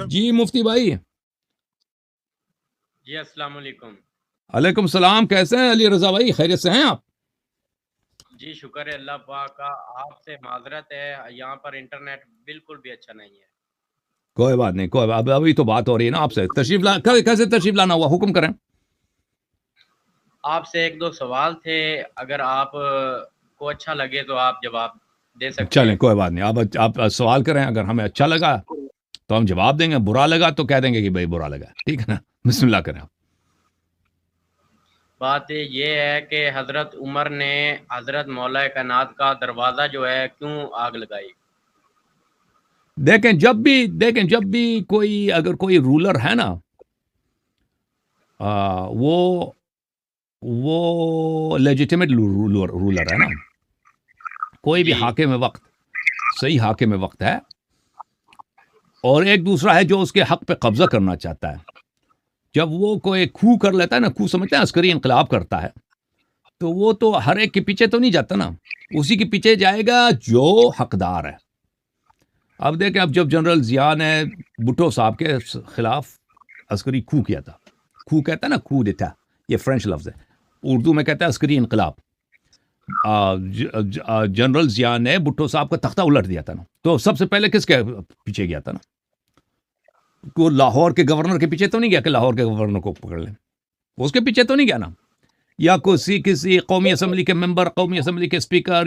جی مفتی بھائی. جی السلام علیکم. علیکم السلام. کیسے ہیں علی رضا بھائی؟ خیریت سے ہیں آپ؟ جی شکر ہے اللہ پاک کا. آپ سے معذرت ہے, یہاں پر انٹرنیٹ بالکل بھی اچھا نہیں ہے. کوئی بات نہیں, کوئی بات. ابھی تو بات ہو رہی ہے نا آپ سے. تشریف کیسے تشریف لانا ہوا؟ حکم کریں. آپ سے ایک دو سوال تھے, اگر آپ کو اچھا لگے تو آپ جواب دے سکتے چلیں ہیں. کوئی بات نہیں, آپ سوال کریں. اگر ہمیں اچھا لگا تو ہم جواب دیں گے, برا لگا تو کہہ دیں گے کہ بھائی برا لگا. ٹھیک ہے نا؟ بسم اللہ کریں آپ. بات یہ ہے کہ حضرت عمر نے حضرت مولا کائنات کا دروازہ جو ہے کیوں آگ لگائی؟ دیکھیں جب بھی اگر کوئی رولر ہے نا, وہ لیجیٹیمیٹ رولر ہے نا. کوئی بھی جی حاکم وقت صحیح حاکم وقت ہے, اور ایک دوسرا ہے جو اس کے حق پہ قبضہ کرنا چاہتا ہے. جب وہ کوئی کھو کر لیتا ہے نا, کھو سمجھتے ہیں, عسکری انقلاب کرتا ہے, تو وہ تو ہر ایک کے پیچھے تو نہیں جاتا نا, اسی کے پیچھے جائے گا جو حقدار ہے. اب دیکھیں, اب جب جنرل ضیاء نے بھٹو صاحب کے خلاف عسکری کھو کیا تھا, کھو کہتا ہے نا, کھو دیتا, یہ فرینچ لفظ ہے, اردو میں کہتا ہے عسکری انقلاب. جنرل ضیاء نے بھٹو صاحب کا تختہ الٹ دیا تھا نا, تو سب سے پہلے کس کے پیچھے گیا تھا نا؟ وہ لاہور کے گورنر کے پیچھے تو نہیں گیا کہ لاہور کے گورنر کو پکڑ لیں, اس کے پیچھے تو نہیں گیا نا. یا کسی قومی اسمبلی کے ممبر, قومی اسمبلی کے اسپیکر,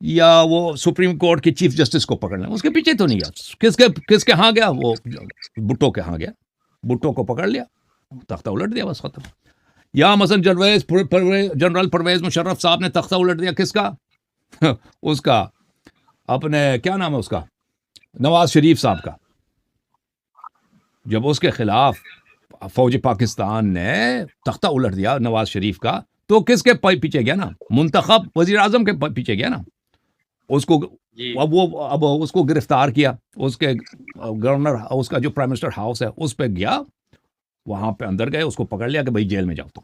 یا وہ سپریم کورٹ کے چیف جسٹس کو پکڑ لیں, اس کے پیچھے تو نہیں گیا. کس کے ہاں گیا؟ وہ بھٹو کے ہاں گیا, بھٹو کو پکڑ لیا, تختہ الٹ دیا, بس ختم. یا مثلا جنرل پرویز مشرف صاحب نے تختہ الٹ دیا کس کا؟ اس کا اپنے کیا نام ہے اس کا, نواز شریف صاحب کا. جب اس کے خلاف فوج پاکستان نے تختہ الٹ دیا نواز شریف کا, تو کس کے پیچھے گیا نا؟ منتخب وزیر اعظم کے پیچھے گیا نا. اس کو جی اب اس کو گرفتار کیا, اس کے گورنر, اس کا جو پرائم منسٹر ہاؤس ہے اس پہ گیا, وہاں پہ اندر گئے, اس کو پکڑ لیا کہ بھائی جیل میں جاؤ. تو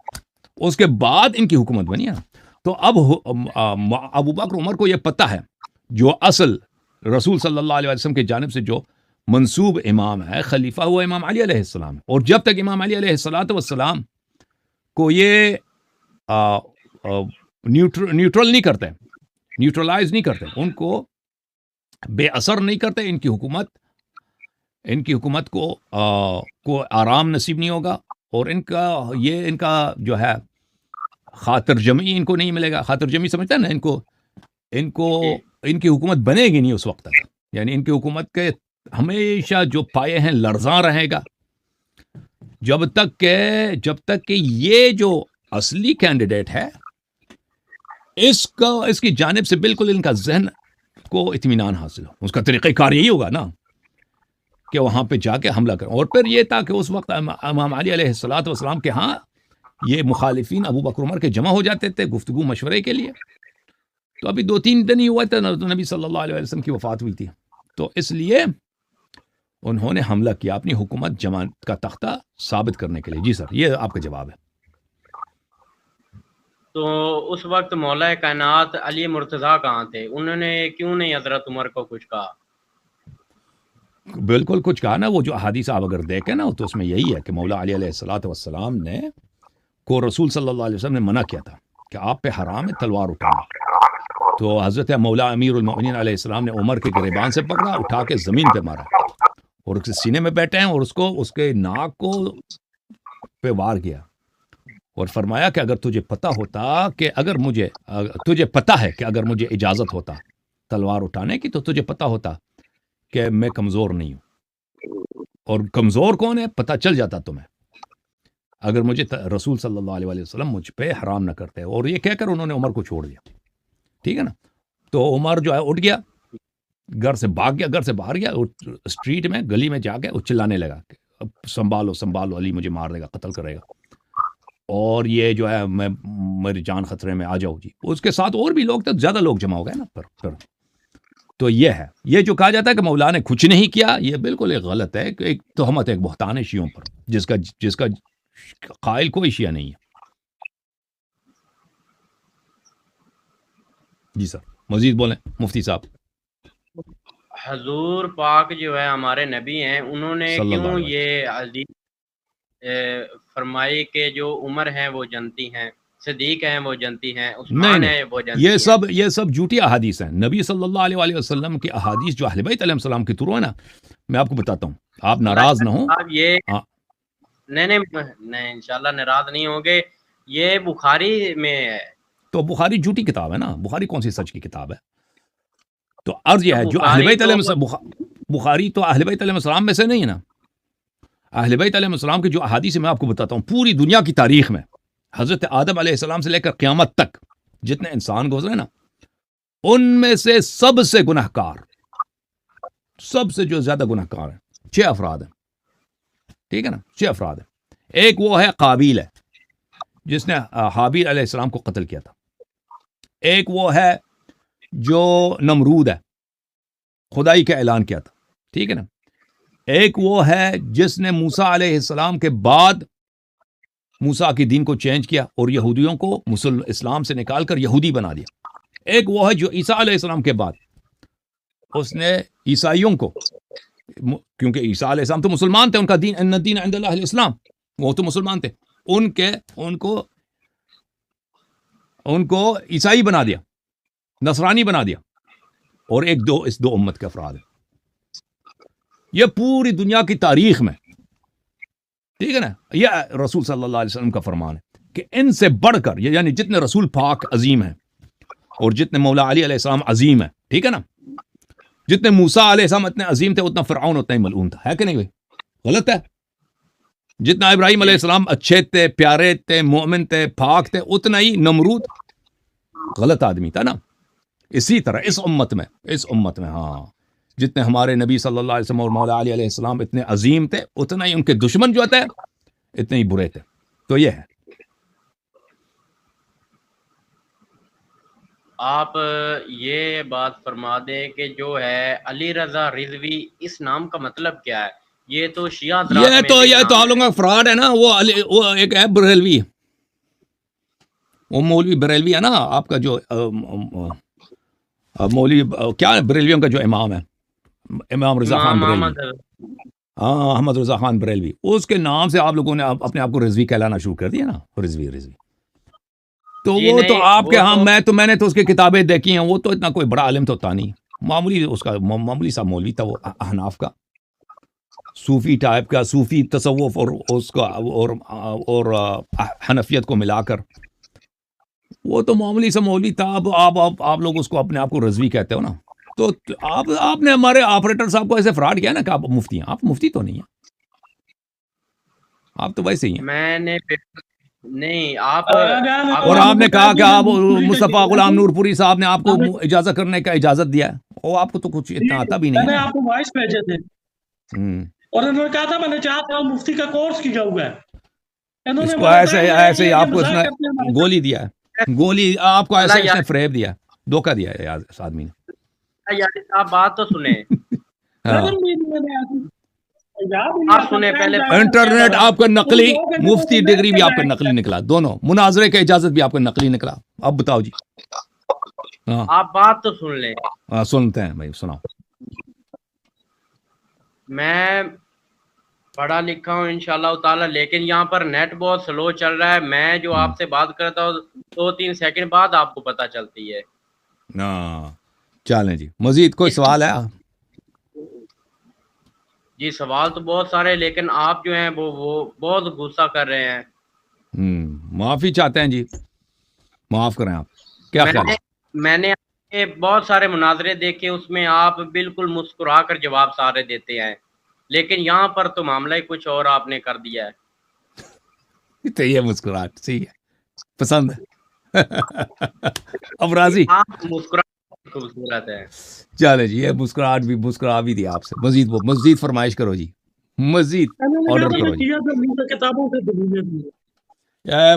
اس کے بعد ان کی حکومت بنی ہے نا. تو اب ابو بکر عمر کو یہ پتہ ہے, جو اصل رسول صلی اللہ علیہ وسلم کی جانب سے جو منصوب امام ہے, خلیفہ, ہوا امام علی علیہ السلام ہے. اور جب تک امام علی علیہ السلام کو یہ نیوٹرل نہیں کرتے, نیوٹرلائز نہیں کرتے, ان کو بے اثر نہیں کرتے, ان کی حکومت کو آرام نصیب نہیں ہوگا. اور ان کا جو ہے خاطر جمی ان کو نہیں ملے گا. خاطر جمی سمجھتا ہے نا, ان کی حکومت بنے گی نہیں اس وقت تک. یعنی ان کی حکومت کے ہمیشہ جو پائے ہیں لرزاں رہے گا, جب تک کہ یہ جو اصلی کینڈیڈیٹ ہے اس کی جانب سے بالکل ان کا ذہن کو اطمینان حاصل ہو. اس کا طریقہ کار یہی ہوگا نا کہ وہاں پہ جا کے حملہ کریں. اور پھر یہ تھا کہ اس وقت امام علی علیہ السلام کے ہاں یہ مخالفین ابو بکر عمر کے جمع ہو جاتے تھے گفتگو مشورے کے لیے. تو ابھی 2-3 دن ہی ہوا تھا, نبی صلی اللہ علیہ وسلم کی وفات ہوئی تھی, تو اس لیے انہوں نے حملہ کیا اپنی حکومت جماعت کا تختہ ثابت کرنے کے لیے. جی سر, یہ آپ کا جواب ہے. تو اس وقت مولا کائنات علی مرتضیٰ کہاں تھے؟ انہوں نے کیوں نہیں حضرت عمر کو کچھ کہا؟ بالکل کچھ کہا نا. وہ جو احادیث آپ اگر دیکھیں نا, تو اس میں یہی ہے کہ مولا علی علیہ السلام نے کو رسول صلی اللہ علیہ وسلم نے منع کیا تھا کہ آپ پہ حرام ہے تلوار اٹھانا. تو حضرت مولا امیر المؤمنین علیہ السلام نے عمر کے گریبان سے پکڑا, اٹھا کے زمین پہ مارا, اور اس کے سینے میں بیٹھے ہیں, اور اس کے ناک کو پہ وار کیا, اور فرمایا کہ اگر تجھے پتہ ہے کہ اگر مجھے اجازت ہوتا تلوار اٹھانے کی, تو تجھے پتہ ہوتا کہ میں کمزور نہیں ہوں. اور کمزور کون ہے پتہ چل جاتا تمہیں اگر مجھے رسول صلی اللہ علیہ وسلم مجھ پہ حرام نہ کرتے. اور یہ کہہ کر انہوں نے عمر کو چھوڑ دیا. ٹھیک ہے نا. تو عمر جو ہے اٹھ گیا, گھر سے باہر گیا, اسٹریٹ میں, گلی میں جا کے چلانے لگا کہ سنبھالو, علی مجھے مار دے گا, قتل کرے گا, اور یہ جو ہے میری جان خطرے میں, آ جاؤ جی. اس کے ساتھ اور بھی لوگ تھے, زیادہ لوگ جمع ہو گئے نا پھر. تو یہ جو کہا جاتا ہے کہ مولا نے کچھ نہیں کیا, یہ بالکل ایک غلط ہے, ایک تہمت, ایک بہتان ہے شیعوں پر, جس کا قائل کوئی شیعہ نہیں ہے. جی سر, مزید بولیں مفتی صاحب. حضور پاک جو ہے ہمارے نبی ہیں، انہوں نے صلی اللہ کیوں علیہ وسلم. یہ عزیز فرمائی کہ جو عمر ہیں وہ جنتی ہیں، صدیق ہیں وہ جنتی ہیں، نہیں عثمان نہیں، ہیں وہ جنتی ہیں؟ یہ سب جھوٹی احادیث ہیں. نبی صلی اللہ علیہ وآلہ وسلم کی احادیث جو اہل بیت علیہ السلام کے تھرو ہے نا، میں آپ کو بتاتا ہوں، آپ ناراض نہ ہوں. صاحب یہ ہاں، نہیں انشاءاللہ ناراض نہیں ہوں گے. یہ بخاری میں ہے. تو بخاری جھوٹی کتاب ہے نا، بخاری کون سی سچ کی کتاب ہے؟ تو عرض یہ تو ہے جو اہل بخاری بیت علیہ تو السلام، بخاری تو اہل بیت علیہ السلام میں سے نہیں ہے نا. اہل بیت علیہ السلام کی جو احادیث میں آپ کو بتاتا ہوں، پوری دنیا کی تاریخ میں حضرت آدم علیہ السلام سے لے کر قیامت تک جتنے انسان گزرے نا، ان میں سے سب سے گناہ کار، سب سے جو زیادہ گناہ کار ہیں 6 افراد ہیں. ٹھیک ہے نا، 6 افراد ہیں. ایک وہ ہے قابیل ہے جس نے حابیل علیہ السلام کو قتل کیا تھا. ایک وہ ہے جو نمرود ہے، خدائی کا اعلان کیا تھا. ٹھیک ہے نا. ایک وہ ہے جس نے موسیٰ علیہ السلام کے بعد موسیٰ کی دین کو چینج کیا اور یہودیوں کو اسلام سے نکال کر یہودی بنا دیا. ایک وہ ہے جو عیسیٰ علیہ السلام کے بعد اس نے عیسائیوں کو، کیونکہ عیسیٰ علیہ السلام تو مسلمان تھے، ان کا دین ان الدین عند اللہ الاسلام، وہ تو مسلمان تھے، ان کو عیسائی بنا دیا، نصرانی بنا دیا. اور اس دو امت کے افراد ہیں. یہ پوری دنیا کی تاریخ میں، ٹھیک ہے نا، یہ رسول صلی اللہ علیہ وسلم کا فرمان ہے کہ ان سے بڑھ کر، یعنی جتنے رسول پاک عظیم ہیں اور جتنے مولا علی علیہ السلام عظیم ہیں، ٹھیک ہے نا، جتنے موسیٰ علیہ السلام اتنے عظیم تھے، اتنا فرعون اتنا ہی ملعون تھا. ہے کہ نہیں بھائی؟ غلط ہے. جتنا ابراہیم علیہ السلام اچھے تھے، پیارے تھے، مومن تھے، پاک تھے، اتنا ہی نمرود غلط آدمی تھا نا. اسی طرح اس امت میں ہاں، جتنے ہمارے نبی صلی اللہ علیہ وسلم اور مولا علی علیہ السلام اتنے عظیم تھے، اتنا ہی ان کے دشمن جو تھے اتنے ہی برے تھے. تو یہ ہے. آپ یہ بات فرما دیں کہ جو ہے علی رضا رضوی، اس نام کا مطلب کیا ہے؟ یہ تو شیعہ حضرات میں بھی یہ تو نام آپ لوگوں کا فراڈ ہے نا. وہ ایک ہے بریلوی، وہ مولوی بریلوی ہے نا، آپ کا جو مولوی کیا ہے، بریلویوں کا جو امام ہے، امام رضا خان امام بریلوی. احمد. ہاں، احمد رضا خان بریلوی، اس کے نام سے آپ لوگوں نے اپنے آپ کو رضوی کہلانا شروع کر دیا نا. رضوی تو جی وہ تو نہیں، آپ کے وہ ہاں، تو میں نے تو اس کی کتابیں دیکھی ہیں. وہ تو اتنا کوئی بڑا عالم تو تھا نہیں، معمولی، اس کا معمولی سا مولوی تھا. وہ احناف کا صوفی ٹائپ کا، صوفی تصوف اور اس کا اور حنفیت کو ملا کر وہ تو معمولی سا مولوی تھا. اب آپ لوگ اس کو اپنے آپ کو رضوی کہتے ہو نا. تو آپ نے ہمارے آپریٹر صاحب کو ایسے فراڈ کیا نا کہ آپ مفتی ہیں. آپ مفتی تو نہیں ہیں، آپ تو ویسے ہی ہیں. میں نے نہیں، آپ اور آپ نے کہا کہ آپ مصطفیٰ غلام نور پوری صاحب نے آپ کو اجازت کرنے کا اجازت دیا ہے، اور آپ کو تو کچھ اتنا آتا بھی نہیں میں نے ہے. آپ کو وائس بھیجے تھے اور انہوں نے کہا تھا میں نے 4 سال مفتی کا کورس کیا ہوا ہے. انہوں اس نے کو مجھے ایسے بتایا ہی یہ آپ کو اس مذاق نے کرتے ہیں ہمارے گولی دیا ہے، گولی آپ کو ایسے اللہ اس نے یار فریب دیا، دھوکہ دیا ہے اس آدمی نے. آپ بات تو سنیں. ہاں، آپ سنیں پہلے. انٹرنیٹ آپ کا نقلی، مفتی ڈگری بھی آپ کا نقلی نکلا، دونوں مناظرے کا اجازت بھی آپ کا نقلی نکلا. اب بتاؤ جی. ہاں آپ بات تو سن لیں. سنتے ہیں بھائی، سناؤ. میں پڑھا لکھا ہوں انشاءاللہ تعالی، لیکن یہاں پر نیٹ بہت سلو چل رہا ہے. میں جو آپ سے بات کرتا ہوں 2-3 سیکنڈ بعد آپ کو پتہ چلتی ہے. ہاں چلیں جی، مزید کوئی سوال ہے؟ جی سوال تو بہت سارے، لیکن آپ جو ہیں وہ بہت غصہ کر رہے ہیں. معافی چاہتے ہیں جی، معاف کریں. آپ کیا خیال ہے؟ میں نے بہت سارے مناظرے دیکھے، اس میں آپ بالکل مسکرا کر جواب سارے دیتے ہیں، لیکن یہاں پر تو معاملہ ہی کچھ اور آپ نے کر دیا ہے. تو یہ مسکراہٹ صحیح ہے، پسند ہے. اب راضی؟ آپ مسکراہٹ خوبصورت ہے. چلے جی، یہ مسکراہٹ بھی مسکرا بھی دیا آپ سے. مزید فرمائش کرو جی، مزید آرڈر کرو جی. کتابوں سے دلیلیں دی.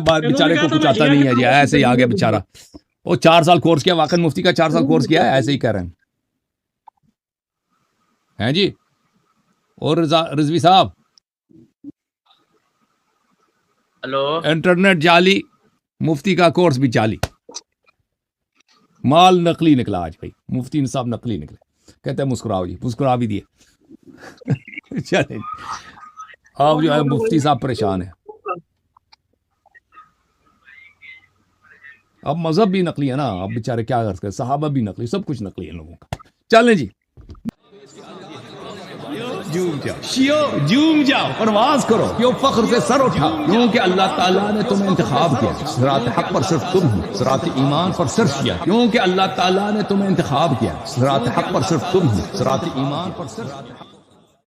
بات بیچارے کو کچھ آتا نہیں ہے جی، ایسے ہی آگے بیچارہ. وہ 4 سال کورس کیا، واقع مفتی کا 4 سال کورس کیا ہے، ایسے ہی کہہ رہے ہیں جی. اور رضوی صاحب، ہلو، انٹرنیٹ جعلی، مفتی کا کورس بھی جعلی، مال نقلی نکلا آج بھائی. مفتی صاحب نقلی نکلے. کہتے ہیں مسکراؤ جی، مسکرا بھی دیے چلیں اب جو ہے مفتی صاحب پریشان ہیں. اب مذہب بھی نقلی ہے نا، اب بیچارے کیا کر سکتے، صحابہ بھی نقلی، سب کچھ نقلی ہے لوگوں کا. چلیں جی جھوم جاؤ پرواز کرو، کیوں فخر سے سر اٹھا، کیونکہ اللہ تعالیٰ نے تمہیں انتخاب کیا، صراط حق پر صرف تم ہو، صراط ایمان پر صرف کیا، کیونکہ اللہ تعالیٰ نے تمہیں انتخاب کیا، صراط حق پر صرف تم ہو، صراط ایمان پر صرف